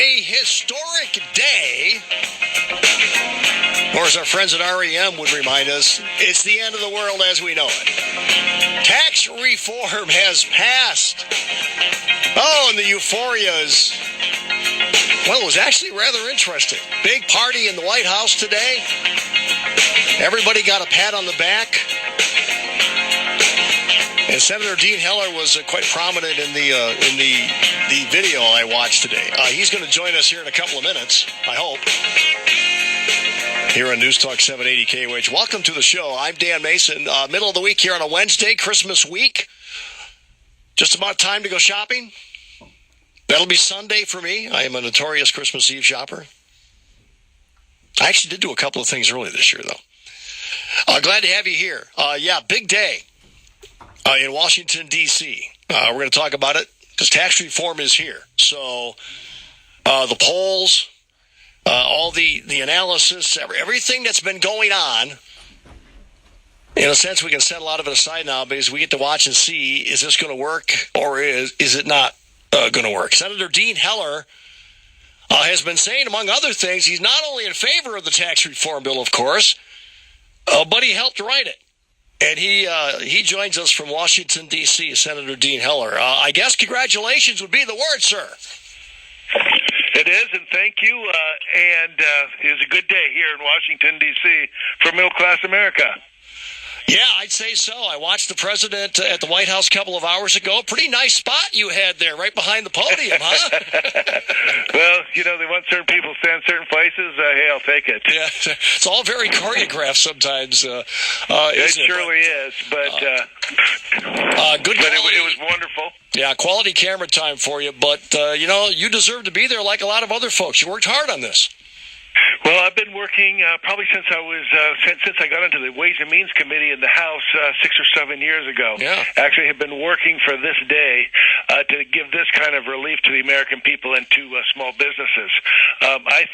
A historic day, or as our friends at REM would remind us, it's the end of the world as we know it. Tax reform has passed. Oh, and the euphoria is, well, it was actually rather interesting. Big party in the White House today. Everybody got a pat on the back. And Senator Dean Heller was quite prominent in the video I watched today. He's going to join us here in a couple of minutes, I hope, here on News Talk 780 KOH. Welcome to the show. I'm Dan Mason. Middle of the week here on a Wednesday, Christmas week. Just about time to go shopping. That'll be Sunday for me. I am a notorious Christmas Eve shopper. I actually did do a couple of things early this year, though. Glad to have you here. Big day. In Washington, D.C. We're going to talk about it because tax reform is here. So the polls, all the analysis, everything that's been going on, in a sense, we can set a lot of it aside now because we get to watch and see, is this going to work or is it not going to work? Senator Dean Heller has been saying, among other things, he's not only in favor of the tax reform bill, of course, but he helped write it. And he joins us from Washington, D.C., Senator Dean Heller. I guess congratulations would be the word, sir. It is, and thank you. It was a good day here in Washington, D.C. for middle-class America. Yeah, I'd say so. I watched the president at the White House a couple of hours ago. Pretty nice spot you had there, right behind the podium, huh? Well, they want certain people to stand certain places. Hey, I'll take it. Yeah, it's all very choreographed sometimes. It surely is, but good. But it was wonderful. Yeah, quality camera time for you. But you deserve to be there, like a lot of other folks. You worked hard on this. Well, I've been working probably since I got into the Ways and Means Committee in the House 6 or 7 years ago. Yeah. Actually, have been working for this day to give this kind of relief to the American people and to small businesses. I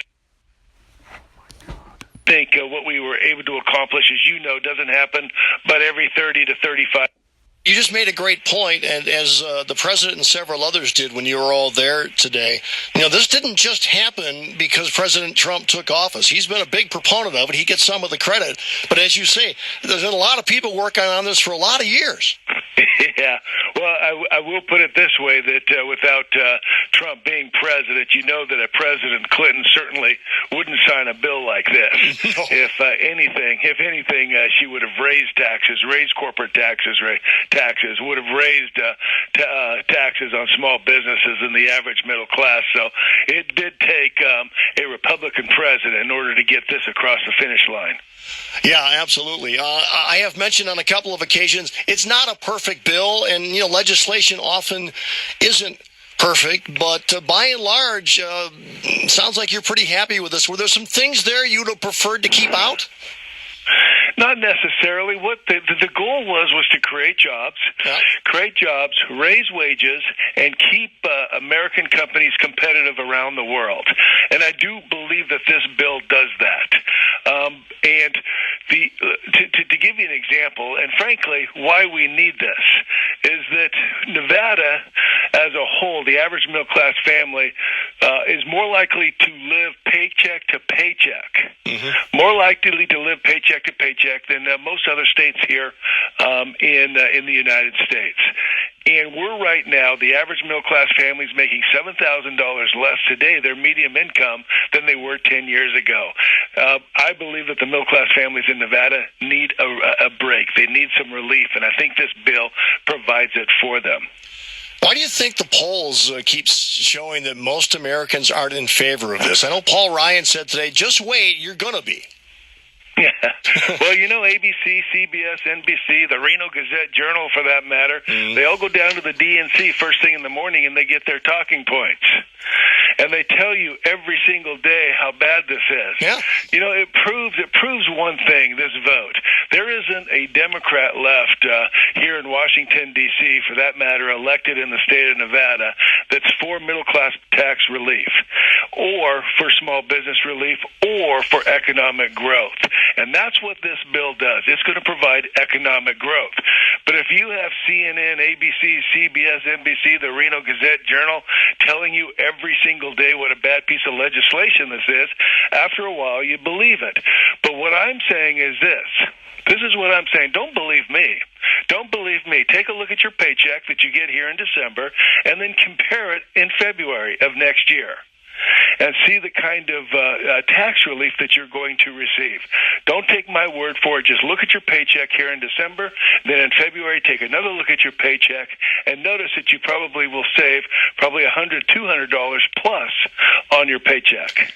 think what we were able to accomplish, as doesn't happen, but every 30 to 35. You just made a great point, and as the president and several others did when you were all there today, this didn't just happen because President Trump took office. He's been a big proponent of it. He gets some of the credit. But as you say, there's been a lot of people working on this for a lot of years. Yeah. Well, I will put it this way, that without Trump being president, that a President Clinton certainly wouldn't sign a bill like this. No. If anything, she would have raised taxes, raised corporate taxes, would have raised taxes on small businesses and the average middle class. So it did take a Republican president in order to get this across the finish line. Yeah, absolutely. I have mentioned on a couple of occasions, it's not a perfect bill, and legislation often isn't perfect, but by and large, sounds like you're pretty happy with this. Were there some things there you'd have preferred to keep out? Not necessarily. What the goal was to create jobs, raise wages, and keep American companies competitive around the world. And I do believe that this bill does that. And to give you an example, and frankly, why we need this, is that Nevada as a whole, the average middle-class family, is more likely to live paycheck to paycheck, more likely to live paycheck to paycheck than most other states here in the United States. And we're right now, the average middle-class family is making $7,000 less today, their median income, than they were 10 years ago. I believe that the middle-class families in Nevada need a break. They need some relief, and I think this bill provides it for them. Why do you think the polls keep showing that most Americans aren't in favor of this? I know Paul Ryan said today, just wait, you're going to be. Yeah. Well, ABC, CBS, NBC, the Reno Gazette-Journal, for that matter, they all go down to the DNC first thing in the morning, and they get their talking points. And they tell you every single day how bad this is. Yeah. It proves one thing, this vote. There isn't a Democrat left here in Washington, D.C., for that matter, elected in the state of Nevada, that's for middle-class tax relief, or for small business relief, or for economic growth. And that's what this bill does. It's going to provide economic growth. But if you have CNN, ABC, CBS, NBC, the Reno Gazette-Journal telling you every single day what a bad piece of legislation this is, after a while you believe it. But what I'm saying is this. This is what I'm saying. Don't believe me. Don't believe me. Take a look at your paycheck that you get here in December and then compare it in February of next year and see the kind of tax relief that you're going to receive. Don't take my word for it. Just look at your paycheck here in December. Then in February, take another look at your paycheck and notice that you probably will save probably $100, $200 plus on your paycheck.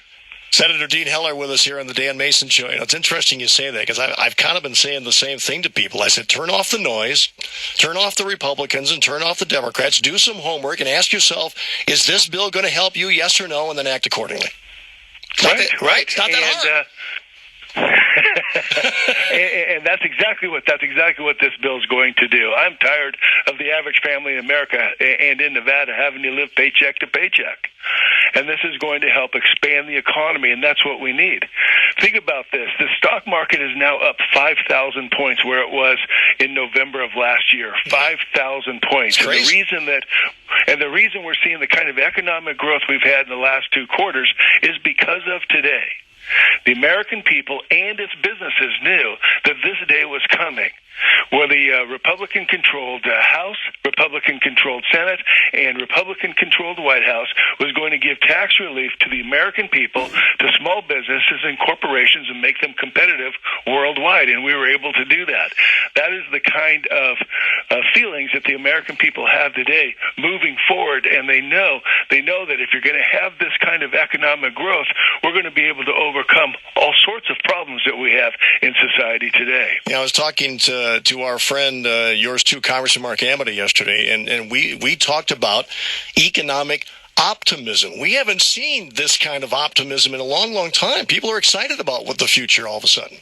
Senator Dean Heller with us here on the Dan Mason Show. You know, it's interesting you say that because I've kind of been saying the same thing to people. I said, turn off the noise, turn off the Republicans, and turn off the Democrats. Do some homework and ask yourself, is this bill going to help you, yes or no, and then act accordingly. Right. It's not that hard. And that's exactly what this bill is going to do. I'm tired of the average family in America and in Nevada having to live paycheck to paycheck. And this is going to help expand the economy, and that's what we need. Think about this. The stock market is now up 5,000 points where it was in November of last year. 5,000 points. And the reason we're seeing the kind of economic growth we've had in the last 2 quarters is because of today. The American people and its businesses knew that this day was coming, where the Republican-controlled House, Republican-controlled Senate, and Republican-controlled White House was going to give tax relief to the American people, to small businesses and corporations, and make them competitive worldwide, and we were able to do that. That is the kind of feelings that the American people have today moving forward, and they know that if you're going to have this kind of economic growth, we're going to be able to overcome all sorts of problems that we have in society today. Yeah, I was talking to our friend, yours too, Congressman Mark Amity yesterday, and we talked about economic optimism. We haven't seen this kind of optimism in a long, long time. People are excited about what the future all of a sudden.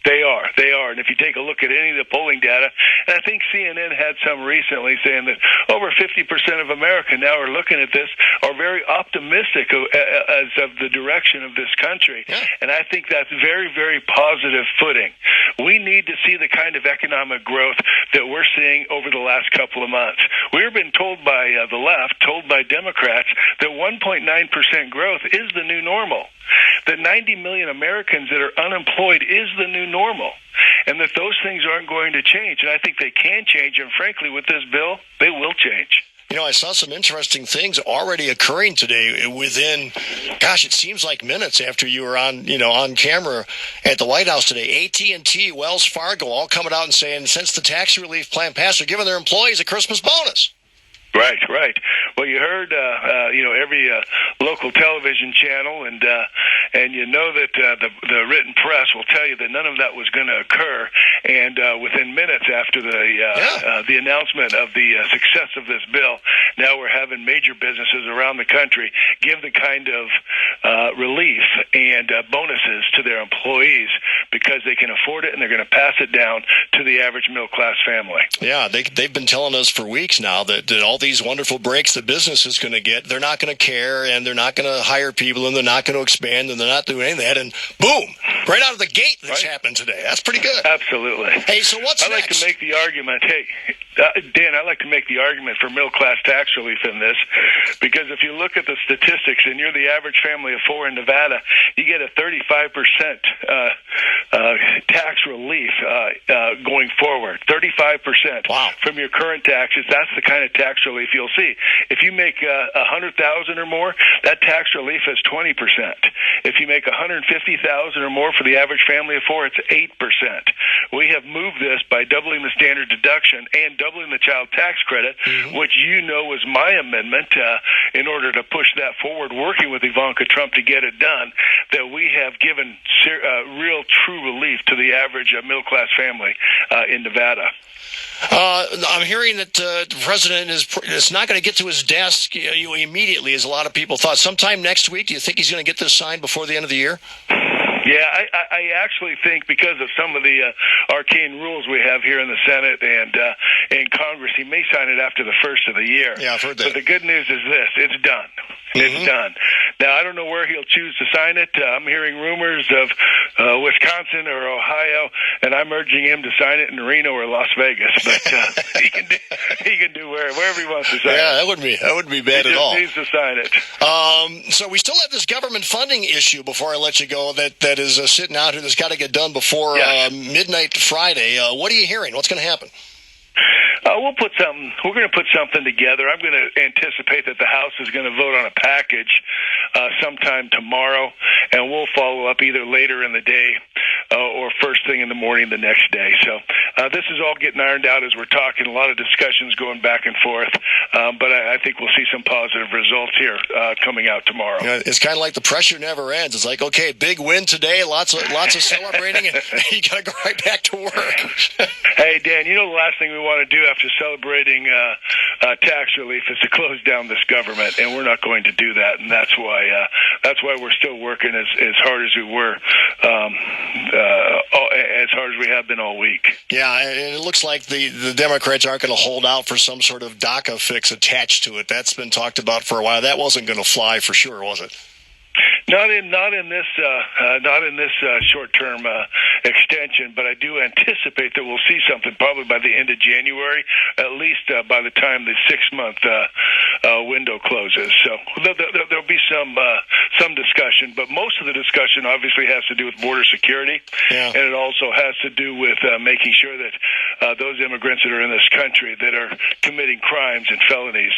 They are. And if you take a look at any of the polling data, and I think CNN had some recently saying that over 50% of America now are looking at this, are very optimistic as of the direction of this country. Yeah. And I think that's very, very positive footing. We need to see the kind of economic growth that we're seeing over the last couple of months. We've been told by the left, told by Democrats, that 1.9% growth is the new normal. That 90 million Americans that are unemployed is the new normal, and that those things aren't going to change. And I think they can change, and frankly, with this bill, they will change. You know, I saw some interesting things already occurring today within, it seems like minutes after you were on camera at the White House today. AT&T, Wells Fargo, all coming out and saying, since the tax relief plan passed, they're giving their employees a Christmas bonus. Right. Well, you heard, every local television channel, and you know that the written press will tell you that none of that was going to occur. And within minutes after the announcement of the success of this bill, now we're having major businesses around the country give the kind of relief and bonuses to their employees because they can afford it and they're going to pass it down to the average middle-class family. Yeah, they've been telling us for weeks now that all these wonderful breaks the business is going to get, they're not going to care, and they're not going to hire people, and they're not going to expand, and they're not doing any of that, and boom, right out of the gate this happened today. That's pretty good. Absolutely. Hey, so what's next? I like to make the argument, Dan, I like to make the argument for middle-class tax relief in this, because if you look at the statistics, and you're the average family of 4 in Nevada, you get a 35% tax relief going forward. 35% from your current taxes. That's the kind of tax relief you'll see. If you make $100,000 or more, that tax relief is 20%. If you make $150,000 or more for the average family of 4, it's 8%. We have moved this by doubling the standard deduction and doubling the child tax credit, which was my amendment in order to push that forward, working with Ivanka Trump to get it done, that we have given real true relief to the average middle-class family in Nevada. I'm hearing that the president is not going to get to his desk immediately, as a lot of people thought. Sometime next week, do you think he's going to get this signed before the end of the year? Yeah, I actually think because of some of the arcane rules we have here in the Senate and in Congress, he may sign it after the first of the year. Yeah, I've heard that. But the good news is this: it's done. It's done. Now, I don't know where he'll choose to sign it. I'm hearing rumors of Wisconsin or Ohio, and I'm urging him to sign it in Reno or Las Vegas. But he can do wherever he wants to sign it. Yeah, that wouldn't be bad at all. He needs to sign it. So we still have this government funding issue, before I let you go, that is sitting out here that's got to get done before midnight Friday. What are you hearing? What's going to happen? We're going to put something together. I'm going to anticipate that the House is going to vote on a package sometime tomorrow, and we'll follow up either later in the day or first thing in the morning the next day. So this is all getting ironed out as we're talking. A lot of discussions going back and forth, but I think we'll see some positive results here coming out tomorrow. It's kind of like the pressure never ends. It's like, okay, big win today, lots of celebrating, and you got to go right back to work. Hey, Dan, you know the last thing we want to do after celebrating tax relief is to close down this government, and we're not going to do that, and that's why we're still working as hard as we were, as hard as we have been all week. Yeah, and it looks like the Democrats aren't going to hold out for some sort of DACA fix attached to it. That's been talked about for a while. That wasn't going to fly for sure, was it? Not in this short-term extension, but I do anticipate that we'll see something probably by the end of January, at least by the time the 6-month window closes. So there'll be some discussion, but most of the discussion obviously has to do with border security, and it also has to do with making sure that those immigrants that are in this country that are committing crimes and felonies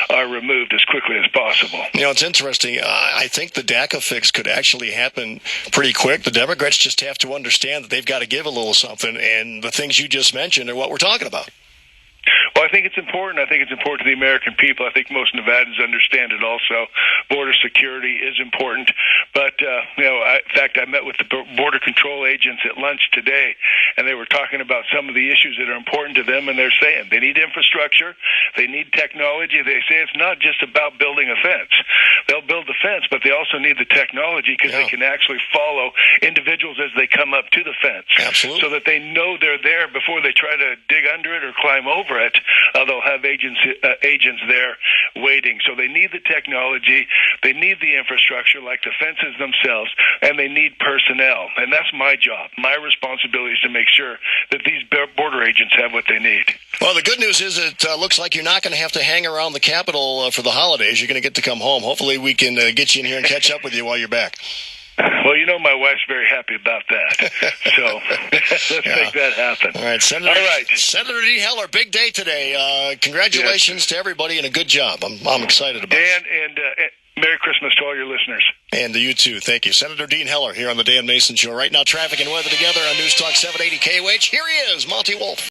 are removed as quickly as possible. You know, it's interesting. I think the DACA fix could actually happen pretty quick. The Democrats just have to understand that they've got to give a little something, and the things you just mentioned are what we're talking about. Well, I think it's important. I think it's important to the American people. I think most Nevadans understand it also. Border security is important. But, in fact, I met with the Border Control agents at lunch today, and they were talking about some of the issues that are important to them, and they're saying they need infrastructure, they need technology. They say it's not just about building a fence. They'll build the fence, but they also need the technology because they can actually follow individuals as they come up to the fence. Absolutely. So that they know they're there before they try to dig under it or climb over it. They'll have agents there waiting. So they need the technology, they need the infrastructure like the fences themselves, and they need personnel. And that's my job. My responsibility is to make sure that these border agents have what they need. Well, the good news is it looks like you're not going to have to hang around the Capitol for the holidays. You're going to get to come home. Hopefully we can get you in here and catch up with you while you're back. Well, my wife's very happy about that. So let's make that happen. All right, Senator D. Heller, big day today. Congratulations to everybody and a good job. I'm excited about it. And Merry Christmas to all your listeners. And to you too. Thank you. Senator Dean Heller here on the Dan Mason Show. Right now, traffic and weather together on News Talk 780 KOH. Here he is, Monty Wolf.